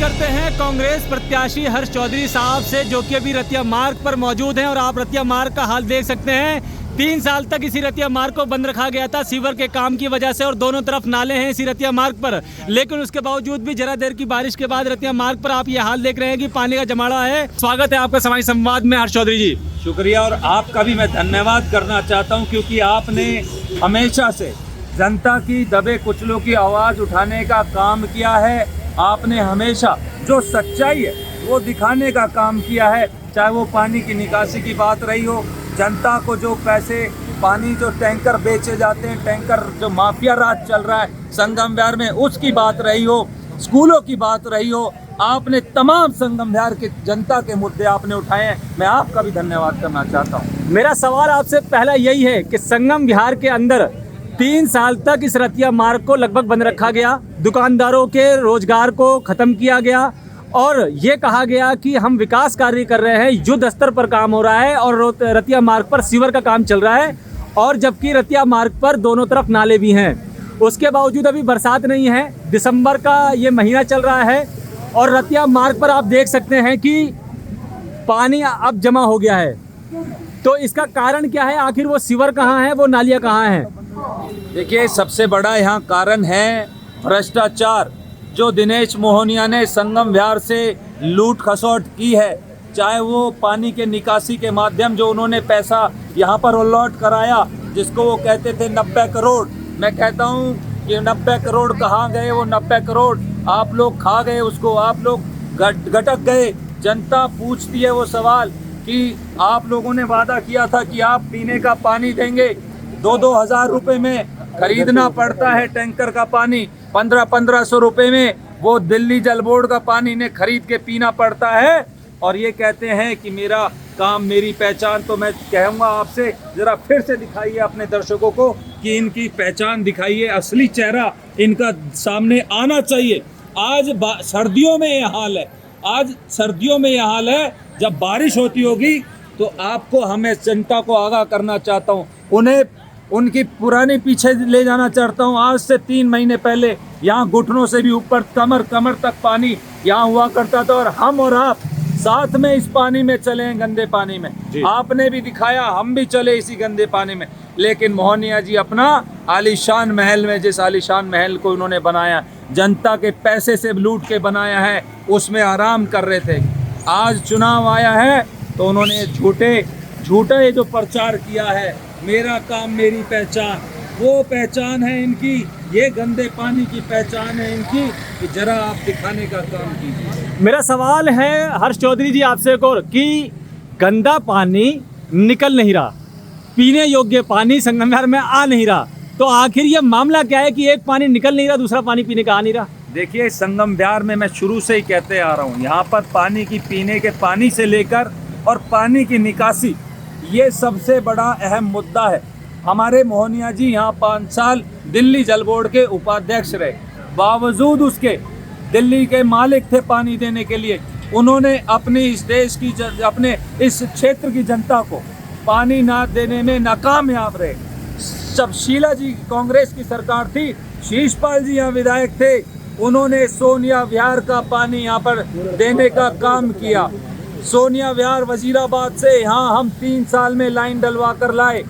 करते हैं कांग्रेस प्रत्याशी हर्ष चौधरी साहब से, जो कि अभी रतिया मार्ग पर मौजूद हैं। और आप रतिया मार्ग का हाल देख सकते हैं। 3 साल तक इसी रतिया मार्ग को बंद रखा गया था सीवर के काम की वजह से, और दोनों तरफ नाले हैं इसी रतिया मार्ग पर। लेकिन उसके बावजूद भी जरा देर की बारिश के बाद रतिया मार्ग पर आप ये हाल देख रहे हैं कि पानी का जमाड़ा है। स्वागत है आपका समाज संवाद में हर्ष चौधरी जी। शुक्रिया, और आपका भी मैं धन्यवाद करना चाहता हूं, क्योंकि आपने हमेशा से जनता की दबे कुचलों की आवाज़ उठाने का काम किया है। आपने हमेशा जो सच्चाई है वो दिखाने का काम किया है, चाहे वो पानी की निकासी की बात रही हो, जनता को जो पैसे पानी जो टैंकर बेचे जाते हैं, टैंकर जो माफिया राज चल रहा है संगम विहार में, उसकी बात रही हो, स्कूलों की बात रही हो, आपने तमाम संगम विहार के जनता के मुद्दे आपने उठाए हैं। मैं आपका भी धन्यवाद करना चाहता हूँ। मेरा सवाल आपसे पहला यही है कि संगम विहार के अंदर 3 साल तक इस रतिया मार्ग को लगभग बंद रखा गया, दुकानदारों के रोजगार को खत्म किया गया, और ये कहा गया कि हम विकास कार्य कर रहे हैं, युद्ध स्तर पर काम हो रहा है, और रतिया मार्ग पर सीवर का काम चल रहा है, और जबकि रतिया मार्ग पर दोनों तरफ नाले भी हैं। उसके बावजूद अभी बरसात नहीं है, दिसंबर का ये महीना चल रहा है, और रतिया मार्ग पर आप देख सकते हैं कि पानी अब जमा हो गया है। तो इसका कारण क्या है? आखिर वो सीवर कहाँ है, वो नालियाँ कहाँ हैं? देखिए, सबसे बड़ा यहाँ कारण है भ्रष्टाचार, जो दिनेश मोहनिया ने संगम विहार से लूट खसोट की है। चाहे वो पानी के निकासी के माध्यम जो उन्होंने पैसा यहाँ पर अलॉट कराया, जिसको वो कहते थे 90 करोड़, मैं कहता हूँ कि 90 करोड़ कहाँ गए? वो 90 करोड़ आप लोग खा गए, उसको आप लोग गटक गए। जनता पूछती है वो सवाल कि आप लोगों ने वादा किया था कि आप पीने का पानी देंगे, 2-2 हज़ार रुपये में खरीदना पड़ता है टैंकर का पानी, 1500 रुपये में वो दिल्ली जल बोर्ड का पानी ने खरीद के पीना पड़ता है। और ये कहते हैं कि मेरा काम मेरी पहचान। तो मैं कहूँगा आपसे, ज़रा फिर से दिखाइए अपने दर्शकों को कि इनकी पहचान दिखाइए, असली चेहरा इनका सामने आना चाहिए। आज सर्दियों में ये हाल है, आज सर्दियों में ये हाल है। जब बारिश होती होगी तो आपको, हमें जनता को आगाह करना चाहता हूँ, उन्हें उनकी पुरानी पीछे ले जाना चाहता हूँ। आज से 3 महीने पहले यहाँ घुटनों से भी ऊपर कमर तक पानी यहाँ हुआ करता था, और हम और आप साथ में इस पानी में चले हैं, गंदे पानी में। आपने भी दिखाया, हम भी चले इसी गंदे पानी में। लेकिन मोहनिया जी अपना आलीशान महल में, जिस आलीशान महल को उन्होंने बनाया, जनता के पैसे से लूट के बनाया है, उसमें आराम कर रहे थे। आज चुनाव आया है तो उन्होंने झूठा ये जो प्रचार किया है, मेरा काम मेरी पहचान, वो पहचान है इनकी, ये गंदे पानी की पहचान है इनकी, कि जरा आप दिखाने का काम कीजिए। मेरा सवाल है हर्ष चौधरी जी आपसे एक और, कि गंदा पानी निकल नहीं रहा, पीने योग्य पानी संगम विहार में आ नहीं रहा, तो आखिर ये मामला क्या है कि एक पानी निकल नहीं रहा, दूसरा पानी पीने का आ नहीं रहा? देखिए, संगम विहार में मैं शुरू से ही कहते आ रहा हूँ, यहाँ पर पानी की, पीने के पानी से लेकर और पानी की निकासी, ये सबसे बड़ा अहम मुद्दा है। हमारे मोहनिया जी यहाँ 5 साल दिल्ली जल बोर्ड के उपाध्यक्ष रहे, बावजूद उसके दिल्ली के मालिक थे पानी देने के लिए, उन्होंने अपनी इस देश की, अपने इस क्षेत्र की जनता को पानी ना देने में नाकामयाब रहे। जब शीला जी कांग्रेस की सरकार थी, शीशपाल जी यहाँ विधायक थे, उन्होंने सोनिया विहार का पानी यहाँ पर देने का काम किया। सोनिया विहार वजीराबाद से यहाँ हम 3 साल में लाइन डलवा कर लाए,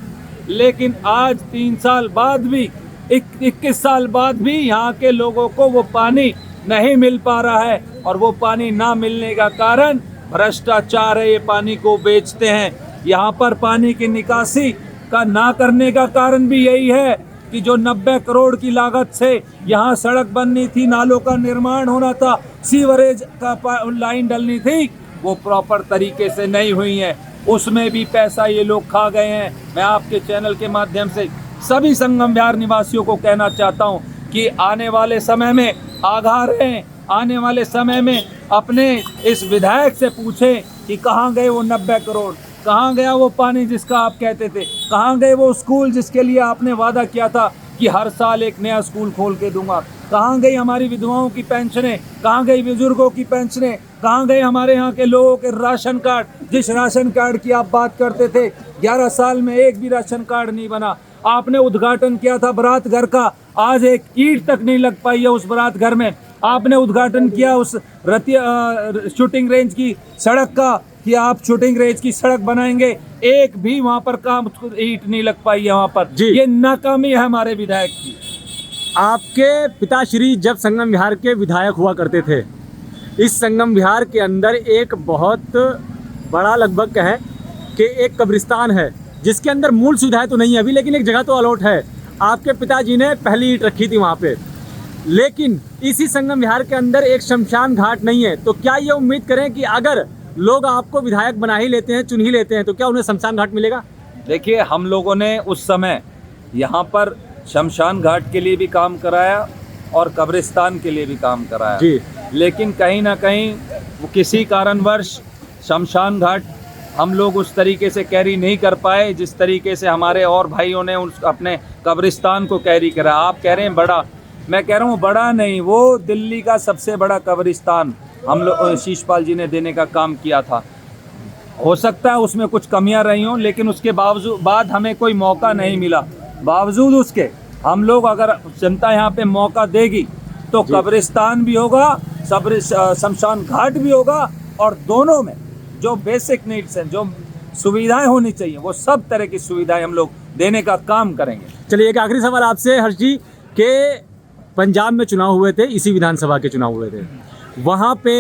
लेकिन आज 3 साल बाद भी, 21 साल बाद भी यहाँ के लोगों को वो पानी नहीं मिल पा रहा है। और वो पानी ना मिलने का कारण भ्रष्टाचार है, ये पानी को बेचते हैं। यहाँ पर पानी की निकासी का ना करने का कारण भी यही है कि जो 90 करोड़ की लागत से यहाँ सड़क बननी थी, नालों का निर्माण होना था, सीवरेज का लाइन डलनी थी, वो प्रॉपर तरीके से नहीं हुई है, उसमें भी पैसा ये लोग खा गए हैं। मैं आपके चैनल के माध्यम से सभी संगम विहार निवासियों को कहना चाहता हूँ कि आने वाले समय में आगाह रहें, आने वाले समय में अपने इस विधायक से पूछें कि कहाँ गए वो 90 करोड़, कहाँ गया वो पानी जिसका आप कहते थे, कहाँ गए वो स्कूल जिसके लिए आपने वादा किया था कि हर साल एक नया स्कूल खोल के दूंगा, कहाँ गई हमारी विधवाओं की पेंशनें, कहाँ गई बुजुर्गों की पेंशनें, कहाँ गए हमारे यहाँ के लोगों के राशन कार्ड, जिस राशन कार्ड की आप बात करते थे 11 साल में एक भी राशन कार्ड नहीं बना। आपने उद्घाटन किया था बारात घर का, आज एक ईंट तक नहीं लग पाई है उस बारात घर में। आपने उद्घाटन किया उस रतिया शूटिंग रेंज की सड़क का कि आप शूटिंग रेंज की सड़क बनाएंगे, एक भी वहां पर काम ईंट नहीं लग पाई है वहां पर। जी। ये नाकामी है हमारे विधायक की। आपके पिताश्री जब संगम विहार के विधायक हुआ करते थे, इस संगम विहार के अंदर एक बहुत बड़ा लगभग कहें कि एक कब्रिस्तान है जिसके अंदर मूल सुविधाएं तो नहीं है अभी, लेकिन एक जगह तो अलॉट है। आपके पिताजी ने पहली ईंट रखी थी वहाँ पे, लेकिन इसी संगम विहार के अंदर एक शमशान घाट नहीं है। तो क्या ये उम्मीद करें कि अगर लोग आपको विधायक बना ही लेते हैं, चुन ही लेते हैं, तो क्या उन्हें शमशान घाट मिलेगा? देखिए, हम लोगों ने उस समय यहाँ पर शमशान घाट के लिए भी काम कराया और कब्रिस्तान के लिए भी काम कराया जी। लेकिन कहीं ना कहीं वो किसी कारणवश शमशान घाट हम लोग उस तरीके से कैरी नहीं कर पाए जिस तरीके से हमारे और भाइयों ने उस अपने कब्रिस्तान को कैरी करा। आप कह रहे हैं बड़ा, मैं कह रहा हूँ बड़ा नहीं, वो दिल्ली का सबसे बड़ा कब्रिस्तान हम लोग शीशपाल जी ने देने का काम किया था। हो सकता है उसमें कुछ कमियां रही हों, लेकिन उसके बाद हमें कोई मौका नहीं मिला। बावजूद उसके हम लोग, अगर जनता यहाँ पे मौका देगी तो कब्रिस्तान भी होगा, शमशान घाट भी होगा, और दोनों में जो बेसिक नीड्स हैं, जो सुविधाएं होनी चाहिए, वो सब तरह की सुविधाएं हम लोग देने का काम करेंगे। चलिए, एक आखिरी सवाल आपसे हर्ष जी, के पंजाब में चुनाव हुए थे, इसी विधानसभा के चुनाव हुए थे, वहाँ पे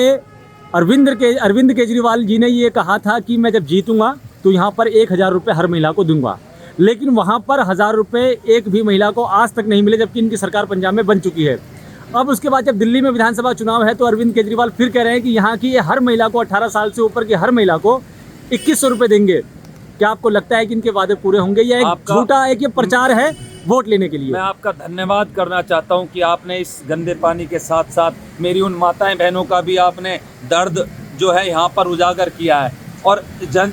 अरविंद केजरीवाल जी ने ये कहा था कि मैं जब जीतूंगा तो यहाँ पर 1000 रुपये हर महिला को दूंगा, लेकिन वहाँ पर 1000 रुपये एक भी महिला को आज तक नहीं मिले, जबकि इनकी सरकार पंजाब में बन चुकी है। अब उसके बाद जब दिल्ली में विधानसभा चुनाव है तो अरविंद केजरीवाल फिर कह रहे हैं कि यहाँ की हर महिला को, 18 साल से ऊपर की हर महिला को 2100 रुपये देंगे। क्या आपको लगता है कि इनके वादे पूरे होंगे या एक झूठा है कि प्रचार है वोट लेने के लिए? मैं आपका धन्यवाद करना चाहता हूं कि आपने इस गंदे पानी के साथ साथ मेरी उन माताएं बहनों का भी आपने दर्द जो है यहाँ पर उजागर किया है, और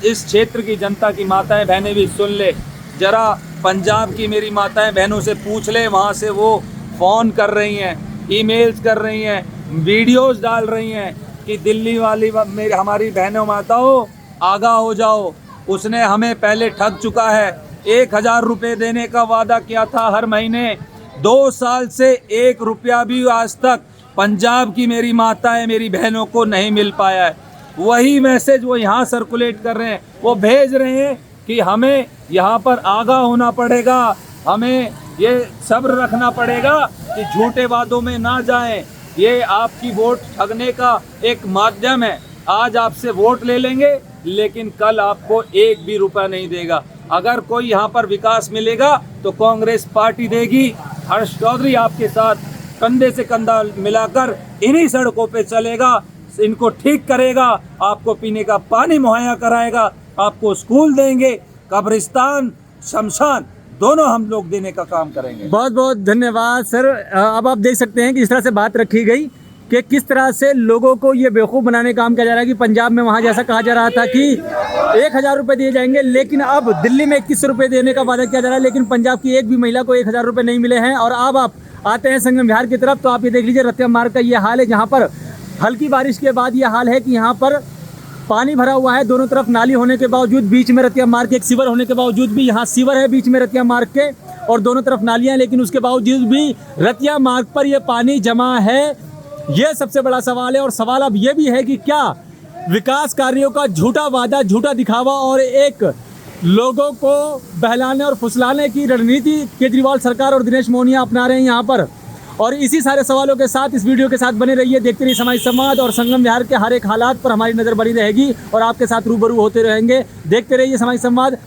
इस क्षेत्र की जनता की माताएं बहनें भी सुन ले। जरा पंजाब की मेरी माताएं बहनों से पूछ ले, वहाँ से वो फ़ोन कर रही हैं, ईमेल्स कर रही हैं, वीडियोस डाल रही हैं कि दिल्ली वाली मेरी हमारी बहनों माताओं आगाह हो जाओ, उसने हमें पहले ठग चुका है। 1000 रुपये देने का वादा किया था हर महीने, 2 साल से 1 रुपया भी आज तक पंजाब की मेरी माताएं मेरी बहनों को नहीं मिल पाया है। वही मैसेज वो यहाँ सर्कुलेट कर रहे हैं, वो भेज रहे हैं कि हमें यहाँ पर आगाह होना पड़ेगा, हमें ये सब्र रखना पड़ेगा कि झूठे वादों में ना जाएं। ये आपकी वोट ठगने का एक माध्यम है। आज आपसे वोट ले लेंगे, लेकिन कल आपको 1 भी रुपया नहीं देगा। अगर कोई यहाँ पर विकास मिलेगा तो कांग्रेस पार्टी देगी। हर्ष चौधरी आपके साथ कंधे से कंधा मिलाकर इन्हीं सड़कों पे चलेगा, इनको ठीक करेगा, आपको पीने का पानी मुहैया कराएगा, आपको स्कूल देंगे, कब्रिस्तान, शमशान दोनों हम लोग देने का काम करेंगे। बहुत बहुत धन्यवाद सर। अब आप देख सकते हैं कि इस तरह से बात रखी गई कि किस तरह से लोगों को ये बेवकूफ़ बनाने का काम किया जा रहा है कि पंजाब में वहाँ जैसा कहा जा रहा था कि 1000 रुपये दिए जाएंगे, लेकिन अब दिल्ली में 2100 रुपये देने का वादा किया जा रहा है, लेकिन पंजाब की एक भी महिला को 1000 रुपये नहीं मिले हैं। और अब आप आते हैं संगम विहार की तरफ तो आप ये देख लीजिए, रतिया मार्ग का ये हाल है, जहाँ पर हल्की बारिश के बाद ये हाल है कि यहाँ पर पानी भरा हुआ है। दोनों तरफ नाली होने के बावजूद, बीच में रतिया मार्ग के एक सीवर होने के बावजूद भी, यहाँ सीवर है बीच में रतिया मार्ग के और दोनों तरफ नालियाँ, लेकिन उसके बावजूद भी रतिया मार्ग पर ये पानी जमा है। ये सबसे बड़ा सवाल है। और सवाल अब ये भी है कि क्या विकास कार्यों का झूठा वादा, झूठा दिखावा और एक लोगों को बहलाने और फुसलाने की रणनीति केजरीवाल सरकार और दिनेश मोहनिया अपना रहे हैं यहाँ पर। और इसी सारे सवालों के साथ इस वीडियो के साथ बने रहिए, देखते रहिए समाज संवाद, और संगम विहार के हर एक हालात पर हमारी नज़र बनी रहेगी और आपके साथ रूबरू होते रहेंगे। देखते रहिए समाज संवाद।